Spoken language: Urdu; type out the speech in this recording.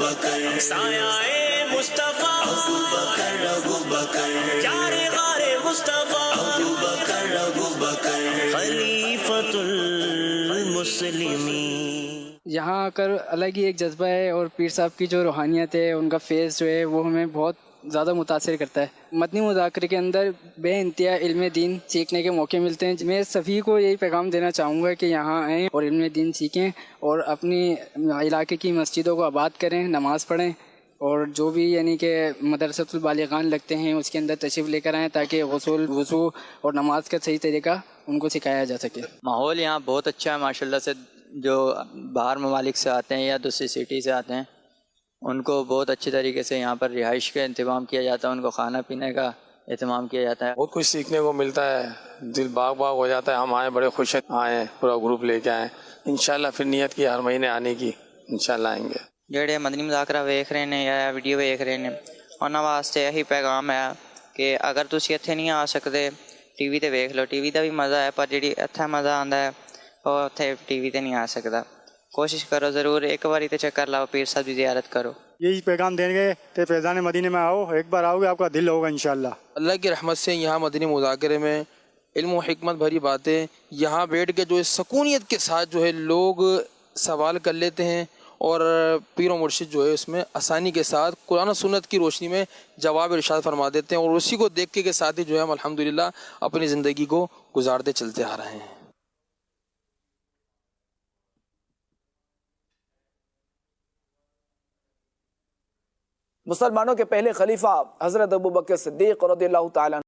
بکر سایہ مصطفیٰ ابو بکر ابو بکر یار غار مصطفیٰ ابو بکر ابو بکر خلیفۃ المسلمین۔ یہاں آ کر الگ ہی ایک جذبہ ہے، اور پیر صاحب کی جو روحانیت ہے، ان کا فیض جو ہے وہ ہمیں بہت زیادہ متاثر کرتا ہے۔ مدنی مذاکرے کے اندر بے انتہا علم دین سیکھنے کے موقع ملتے ہیں۔ میں سبھی کو یہی پیغام دینا چاہوں گا کہ یہاں آئیں اور علم دین سیکھیں، اور اپنی علاقے کی مسجدوں کو آباد کریں، نماز پڑھیں، اور جو بھی یعنی کہ مدرسۃ البالغان لگتے ہیں اس کے اندر تشریف لے کر آئیں، تاکہ غسل، وضو اور نماز کا صحیح طریقہ ان کو سکھایا جا سکے۔ ماحول یہاں بہت اچھا ہے ماشاءاللہ سے، جو باہر ممالک سے آتے ہیں یا دوسری سٹی سے آتے ہیں ان کو بہت اچھے طریقے سے یہاں پر رہائش کا انتظام کیا جاتا ہے، ان کو کھانا پینے کا اہتمام کیا جاتا ہے۔ بہت کچھ سیکھنے کو ملتا ہے، دل باغ باغ ہو جاتا ہے۔ ہم آئے بڑے خوش آئے، پورا گروپ لے کے آئے، انشاءاللہ پھر نیت کی ہر مہینے آنے کی، انشاءاللہ آئیں گے۔ جڑے مدنی مذاکرہ ویکھ رہے ہیں یا ویڈیو ویکھ رہے ہیں انہاں واسطے یہی پیغام ہے کہ اگر تسی اتھے نہیں آ سکتے ٹی وی تے ویکھ لو، ٹی وی دا بھی مزہ ہے، پر جڑی اتھے مزہ آندا ہے وہ اتھے ٹی وی تے نہیں آ سکتا۔ کوشش کرو ضرور ایک باری تے چکر لاؤ، پیر صاحب کی زیارت کرو۔ یہی پیغام دیں گے کہ فیضان مدینے میں آؤ، ایک بار آؤ گے آپ کا دل ہوگا انشاءاللہ۔ اللہ کی رحمت سے یہاں مدنی مذاکرے میں علم و حکمت بھری باتیں، یہاں بیٹھ کے جو ہے سکونیت کے ساتھ جو ہے لوگ سوال کر لیتے ہیں، اور پیر و مرشد جو ہے اس میں آسانی کے ساتھ قرآن و سنت کی روشنی میں جواب ارشاد فرما دیتے ہیں، اور اسی کو دیکھ کے ساتھ ہی جو ہے ہم الحمدللہ اپنی زندگی کو گزارتے چلتے آ رہے ہیں۔ مسلمانوں کے پہلے خلیفہ حضرت ابو بکر صدیق رضی اللہ تعالیٰ